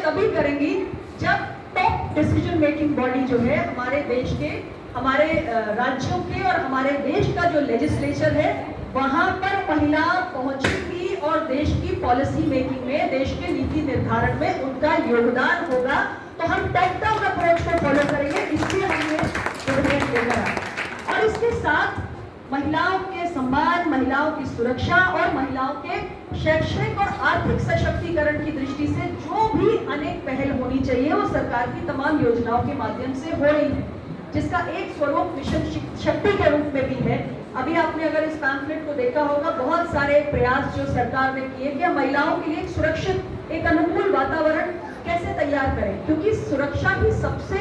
तभी करेंगी जब टॉप डिसीजन मेकिंग बॉडी जो है हमारे देश के, हमारे राज्यों के और हमारे देश का जो लेजिस्लेचर है वहां पर महिला पहुंचेगी और देश की पॉलिसी मेकिंग में, देश के नीति निर्धारण में उनका योगदान होगा। तो हम टॉप डाउन अप्रोच को फॉलो करेंगे, इसलिए हमने विधेयक लेकर आया। और इसके साथ महिलाओं के सम्मान, महिलाओं की सुरक्षा और महिलाओं के शैक्षणिक और आर्थिक सशक्तिकरण की दृष्टि से जो भी अनेक पहल होनी चाहिए वो सरकार की तमाम योजनाओं के माध्यम से हो रही है, जिसका एक स्वरूप मिशन शक्ति के रूप में भी है। अभी आपने अगर इस पैम्फलेट को देखा होगा, बहुत सारे प्रयास जो सरकार ने किए कि महिलाओं के लिए एक सुरक्षित, एक अनुकूल वातावरण कैसे तैयार करें, क्योंकि सुरक्षा की सबसे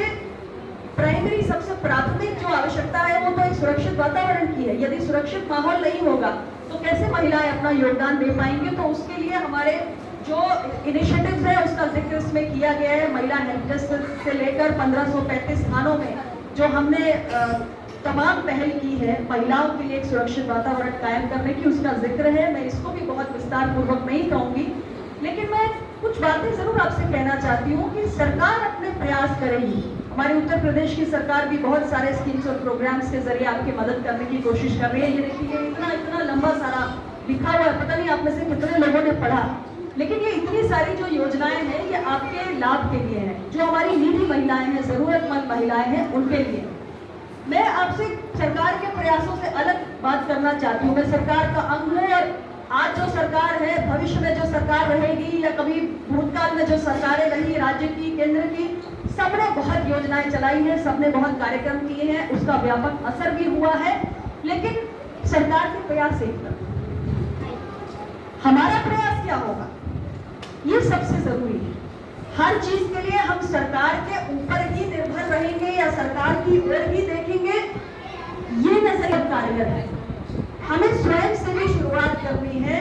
प्राइमरी, सबसे प्राथमिक जो आवश्यकता है वो तो एक सुरक्षित वातावरण की है। यदि सुरक्षित माहौल नहीं होगा तो कैसे महिलाएं अपना योगदान दे पाएंगे। तो उसके लिए हमारे जो इनिशिएटिव्स है उसका जिक्र इसमें किया गया है। महिला हेल्प डेस्क से लेकर 1535 थानों में जो हमने तमाम पहल की है महिलाओं के लिए एक सुरक्षित वातावरण कायम करने की, उसका जिक्र है। मैं इसको भी बहुत विस्तार पूर्वक नहीं कहूंगी, लेकिन मैं कुछ बातें जरूर आपसे कहना चाहती हूँ कि सरकार अपने प्रयास करेगी। हमारे उत्तर प्रदेश की सरकार भी बहुत सारे स्कीम्स और प्रोग्राम्स के जरिए आपकी मदद करने की कोशिश कर रही है। ये देखिए, इतना लंबा सारा लिखा हुआ है, पता नहीं आप में से कितने लोगों ने पढ़ा, लेकिन ये इतनी सारी जो योजनाएं हैं ये आपके लाभ के लिए हैं। जो हमारी नीडी महिलाएं हैं, जरूरतमंद महिलाएं हैं, उनके लिए। मैं आपसे सरकार के प्रयासों से अलग बात करना चाहती हूँ। मैं सरकार का अंग हूँ और आज जो सरकार है, भविष्य में जो सरकार रहेगी या कभी भूतकाल में जो सरकारें रही, राज्य की, केंद्र की, सबने बहुत योजनाएं चलाई हैं, सबने बहुत कार्यक्रम किए हैं, उसका व्यापक असर भी हुआ है। लेकिन सरकार के प्रयास एक तरफ, हमारा प्रयास क्या होगा, ये सबसे जरूरी है। हर चीज के लिए हम सरकार के ऊपर ही निर्भर रहेंगे या सरकार की ओर ही देखेंगे, ये नजरिया कारगर है। हमें स्वयं से भी शुरुआत करनी है,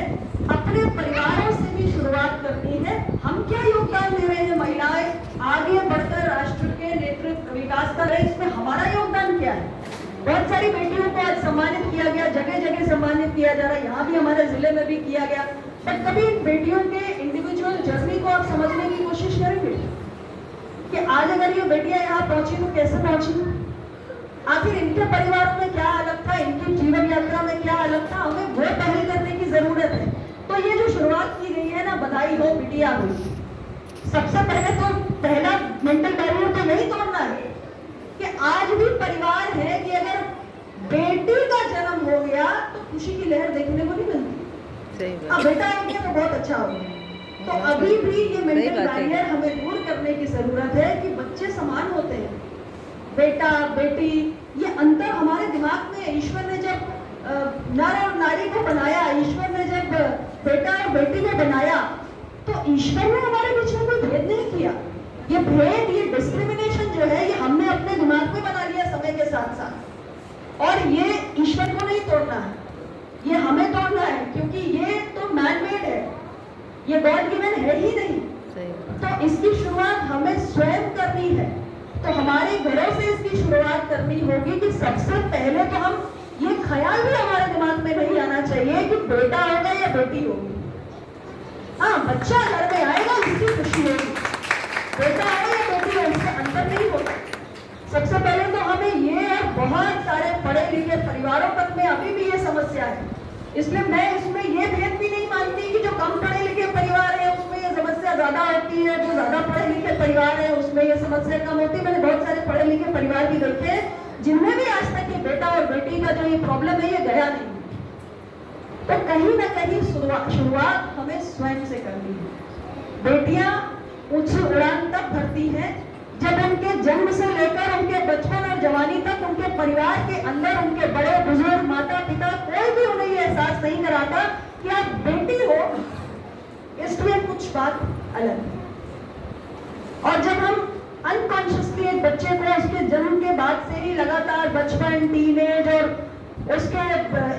अपने परिवारों से भी शुरुआत करनी है। हम क्या योगदान दे रहे हैं, महिलाएं आगे बढ़कर राष्ट्र के नेतृत्व विकास कर रहे हैं, इसमें हमारा योगदान क्या है। बहुत सारी बेटियों को आज सम्मानित किया गया, जगह जगह सम्मानित किया जा रहा है, यहाँ भी हमारे जिले में भी किया गया। बट कभी इन बेटियों के इंडिविजुअल जर्नी को आप समझने की कोशिश करेंगे कि आज अगर ये बेटियां यहाँ पहुंची तो कैसे पहुंची, आखिर इनके परिवारों में क्या अलग था, इनकी जीवन यात्रा में क्या अलग था, हमें वो पहल करने की जरूरत है। तो ये जो शुरुआत की गई है ना, बधाई हो बिटिया हुई, सबसे पहले तो पहला मेंटल बैरियर तो यही तोड़ना है कि आज भी परिवार है कि अगर बेटी का जन्म हो गया तो खुशी की लहर देखने को नहीं मिलती। अब बेटा हो गया तो बहुत अच्छा हो गया। तो अभी भी ये मेंटल बैरियर हमें दूर करने की जरूरत है कि बच्चे समान होते हैं, बेटा बेटी, ये अंतर हमारे दिमाग में। ईश्वर ने जब नर और नारी को बनाया, ईश्वर ने जब बेटा और बेटी को बनाया, तो ईश्वर ने हमारे बीच में कोई भेद नहीं किया। ये भेद, ये डिस्क्रिमिनेशन जो है, ये हमने अपने दिमाग में बना लिया समय के साथ साथ, और ये ईश्वर को नहीं तोड़ना है, ये हमें तोड़ना है, क्योंकि ये तो मैन मेड है, ये गॉड गिवन है ही नहीं। तो इसकी शुरुआत हमें स्वयं करनी है। तो हमारे घरों से इसकी शुरुआत करनी होगी कि सबसे पहले तो हम, ये ख्याल भी हमारे दिमाग में नहीं आना चाहिए कि बेटा होगा या बेटी होगी। हाँ, बच्चा घर में आएगा, इसकी खुशी होगी, बेटा होगा या बेटी होगी, इससे अंतर नहीं होगा। सबसे पहले तो हमें ये, और बहुत सारे पढ़े लिखे परिवारों तक में अभी भी ये समस्या है। इसलिए मैं इसमें ये भेद भी नहीं मानती कि जो कम पढ़े लिखे परिवार है उसमें ये समस्या ज्यादा होती है, जो ज्यादा पढ़े लिखे परिवार है उसमें ये समस्या कम होती है। मैंने बहुत सारे पढ़े लिखे परिवार भी देखे हैं जिनमें भी आज तक ये बेटा और बेटी का जो ये प्रॉब्लम है ये गया नहीं। तो कहीं ना कहीं शुरुआत हमें स्वयं से करनी है। बेटियां ऊंची उड़ान तब भरती हैं जब उनके जन्म से लेकर उनके बचपन और जवानी तक उनके परिवार के अंदर उनके बड़े बुजुर्ग, माता पिता, कोई भी उन्हें ये एहसास नहीं कराता कि आप बेटी हो, इसलिए कुछ बात अलग है। और जब हम अनकॉन्शियसली एक बच्चे को उसके जन्म के बाद से ही लगातार बचपन, टीनेज और उसके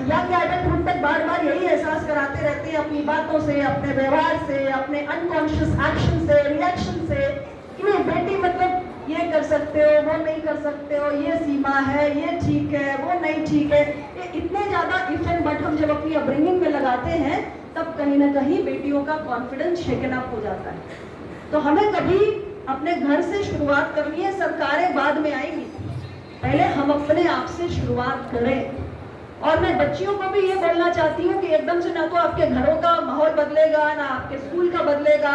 यंग एडल्टहुड तक बार बार यही एहसास कराते रहते हैं अपनी बातों से, अपने व्यवहार से, अपने अनकॉन्शियस एक्शन से, रिएक्शन से, कि बेटी मतलब ये कर सकते हो, वो नहीं कर सकते हो, ये सीमा है, ये ठीक है, वो नहीं ठीक है। ये इतने ज्यादा इफ एंड बट हम जब अपनी अपब्रिंगिंग में लगाते हैं तब कहीं ना कहीं बेटियों का कॉन्फिडेंस शेकन अप हो जाता है। तो हमें कभी अपने घर से शुरुआत करनी है, सरकारें बाद में आएंगी, पहले हम अपने आप से शुरुआत करें। और मैं बच्चियों को भी ये बोलना चाहती हूँ कि एकदम से ना तो आपके घरों का माहौल बदलेगा, ना आपके स्कूल का बदलेगा,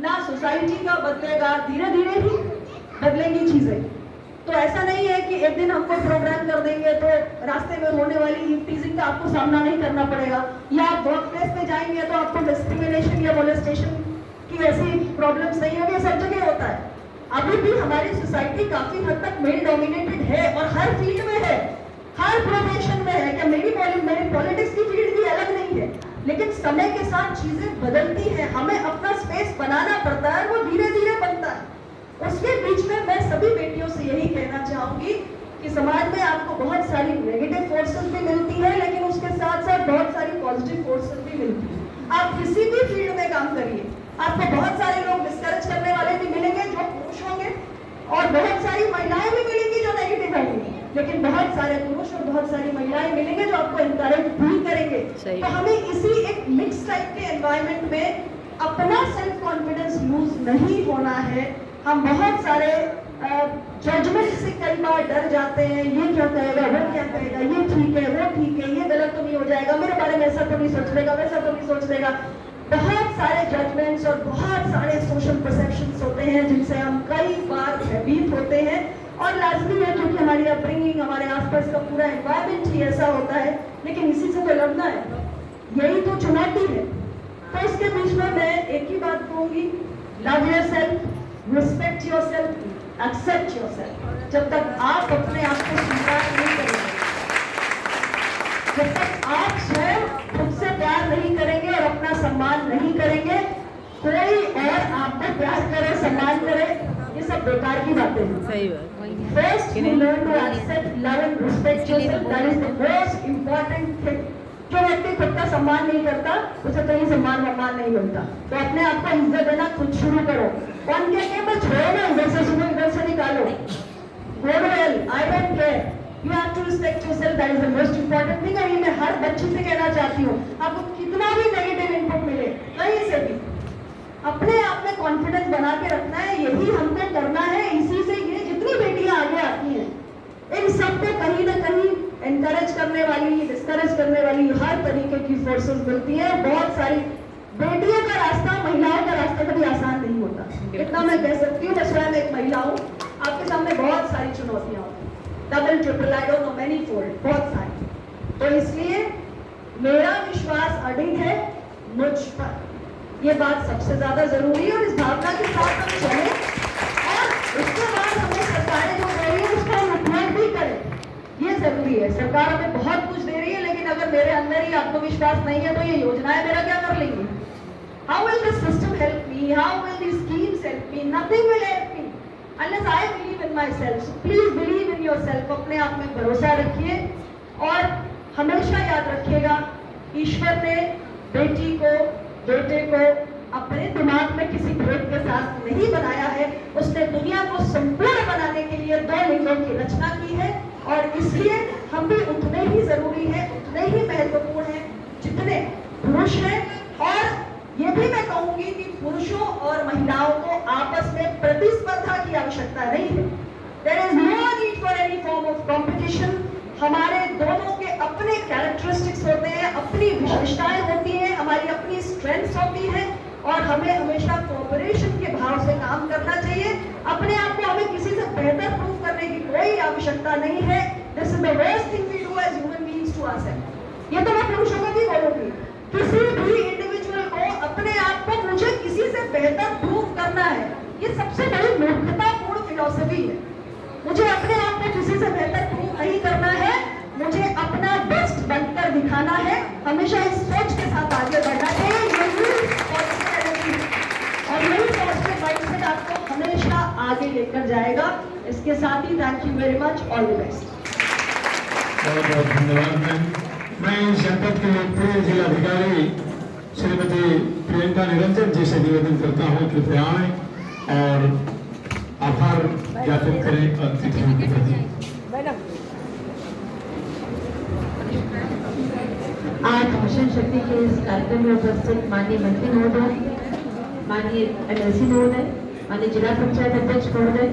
ना सोसाइटी का बदलेगा, धीरे धीरे ही बदलेंगी चीजें। तो ऐसा नहीं है कि एक दिन हम कोई प्रोग्राम कर देंगे तो रास्ते में होने वाली टीजिंग का आपको सामना नहीं करना पड़ेगा, या आप वर्क प्लेस पे जाएंगे तो आपको डिस्क्रिमिनेशन या मोलेस्टेशन की ऐसी प्रॉब्लम्स नहीं होगी। सब जगह होता है। अभी भी हमारी सोसाइटी काफी हद तक मेल डोमिनेटेड है और हर फील्ड में है, हर प्रोफेशन में है। क्या मेरी पॉलिटिक्स की फील्ड भी अलग नहीं है, लेकिन समय के साथ चीजें बदलती हैं, हमें अपना स्पेस बनाना पड़ता है, वो धीरे धीरे बनता है। उसके बीच में मैं सभी बेटियों से यही कहना चाहूंगी कि समाज में आपको बहुत सारी नेगेटिव फोर्सेस भी मिलती हैं, लेकिन उसके साथ साथ बहुत सारी पॉजिटिव फोर्सेस भी मिलती हैं। आप किसी भी फील्ड में काम करिए, आपको बहुत सारे लोग डिस्करेज करने वाले भी मिलेंगे जो पुरुष होंगे, और बहुत सारी महिलाएं भी मिलेंगी जो नेगेटिव होंगी, लेकिन बहुत सारे पुरुष और बहुत सारी महिलाएं मिलेंगे जो आपको एनकरेज भी करेंगे। तो हमें इसी एक मिक्स टाइप के एनवायरनमेंट में अपना सेल्फ कॉन्फिडेंस लूज नहीं होना है। हम बहुत सारे जजमेंट से कई बार डर जाते हैं, ये क्या कहेगा, वो क्या कहेगा, ये ठीक है, वो ठीक है, ये गलत तो नहीं हो जाएगा, मेरे बारे में ऐसा तो नहीं सोच लेगा, वैसा तो नहीं सोच लेगा। बहुत सारे जजमेंट्स और बहुत सारे सोशल परसेप्शंस होते हैं जिनसे हम कई बार भयभीत होते हैं, और लाजमी है क्योंकि हमारी अपब्रिंगिंग, हमारे आसपास का पूरा एनवायरनमेंट ही ऐसा होता है, लेकिन इसी से तो लड़ना है, यही तो चुनौती है। तो इसके बीच में मैं एक ही बात कहूंगी, love yourself, respect yourself, accept yourself. जब तक आप अपने आप को स्वीकार नहीं करेंगे, जब तक आप स्वयं खुद से प्यार नहीं करेंगे और अपना सम्मान नहीं करेंगे, कोई और आपको प्यार करे, सम्मान करे, ये सब बेकार की बातें हैं। सही बात। First you learn to accept, love and respect yourself. That is the most important thing. जो व्यक्ति खुद का सम्मान नहीं करता, उसे कहीं सम्मान नहीं मिलता। तो अपने आप को इज्जत देना खुद शुरू करो। कौन कहते हैं बस छोड़ो ना, इधर से सुनो, इधर से निकालो। Go to hell, I don't care. You have to respect yourself. That is the most important thing. और ये मैं हर बच्ची से कहना चाहती हूँ, आपको कितना भी नेगेटिव इनपुट मिले, कहीं से भी अपने आप में कॉन्फिडेंस बना के रखना है, यही हमको करना है। इसी से ये जितनी बेटियां आगे आती हैं, इन सबको कहीं ना कहीं एनकरेज करने वाली, डिस्करेज करने वाली हर तरीके की फोर्सेस मिलती है। बहुत सारी बेटियों का रास्ता, महिलाओं का रास्ता कभी आसान नहीं होता, इतना मैं कह सकती हूँ। मैं स्वयं एक महिला हूँ, आपके सामने बहुत सारी चुनौतियां होती हैं, double triple, I don't know, many fold, बहुत सारी। तो इसलिए मेरा विश्वास अडिग है मुझ पर, ये बात सबसे ज्यादा जरूरी है, और इस भावना के साथ हम चले, और उसके बाद हमें सरकारें जो दे रही है उसका हम उपयोग भी करें, ये जरूरी है। सरकार हमें बहुत कुछ दे रही है, लेकिन अगर मेरे अंदर ही आत्मविश्वास नहीं है तो ये योजनाएं मेरा क्या कर लेंगी? How will this system help me? How will this schemes help me? Nothing will help me unless I believe in my self. So please believe in your self, अपने आप में भरोसा रखिए, और हमेशा याद रखिएगा, ईश्वर ने बेटी को, बेटे को अपने दिमाग में किसी भेद के साथ नहीं बनाया है। उसने दुनिया को संपूर्ण बनाने के लिए दो लिंगों की रचना की है, और इसलिए हम भी उतने ही जरूरी है, उतने ही महत्वपूर्ण है जितने पुरुष हैं। और ये भी मैं कहूंगी कि पुरुषों और महिलाओं को आपस में प्रतिस्पर्धा की आवश्यकता नहीं है। There is no need for any form of competition. हमारे दोनों के अपने कैरेक्टरिस्टिक्स होते हैं, अपनी विशेषताएं होती हैं, हमारी अपनी स्ट्रेंथ्स होती हैं, और हमें हमेशा कोऑपरेशन के भाव से काम करना चाहिए। अपने आप को हमें किसी से बेहतर प्रूव करने की कोई आवश्यकता नहीं है। This is the worst thing we do as human beings to ourselves. ये तो मैं पुरुषों को भी बोलूंगी, किसी भी इंडिविजुअल को अपने आप को मुझे किसी से बेहतर प्रूव करना है, ये सबसे बड़ी मूर्खतापूर्ण फिलॉसफी है। मुझे अपने आप को किसी से बेहतर प्रूव नहीं करना है, मुझे अपना बेस्ट बनकर दिखाना है। हमेशा इस सोच के साथ आगे बढ़ना चाहिए, और यही पॉजिटिव माइंडसेट आपको हमेशा आगे लेकर जाएगा। इसके साथ ही thank you very much, all the best. बहुत बहुत धन्यवाद। मैं जनपद के लोकप्रिय जिलाधिकारी श्रीमती प्रियंका निरंजन जी से निवेदन करता हूँ कि कृपया आएं और आभार ज्ञापित करें अतिथियों के प्रति। आज मिशन शक्ति के इस कार्यक्रम में उपस्थित माननीय मंत्री महोदय, माननीय एमएलसी महोदय, माननीय जिला पंचायत अध्यक्ष महोदय,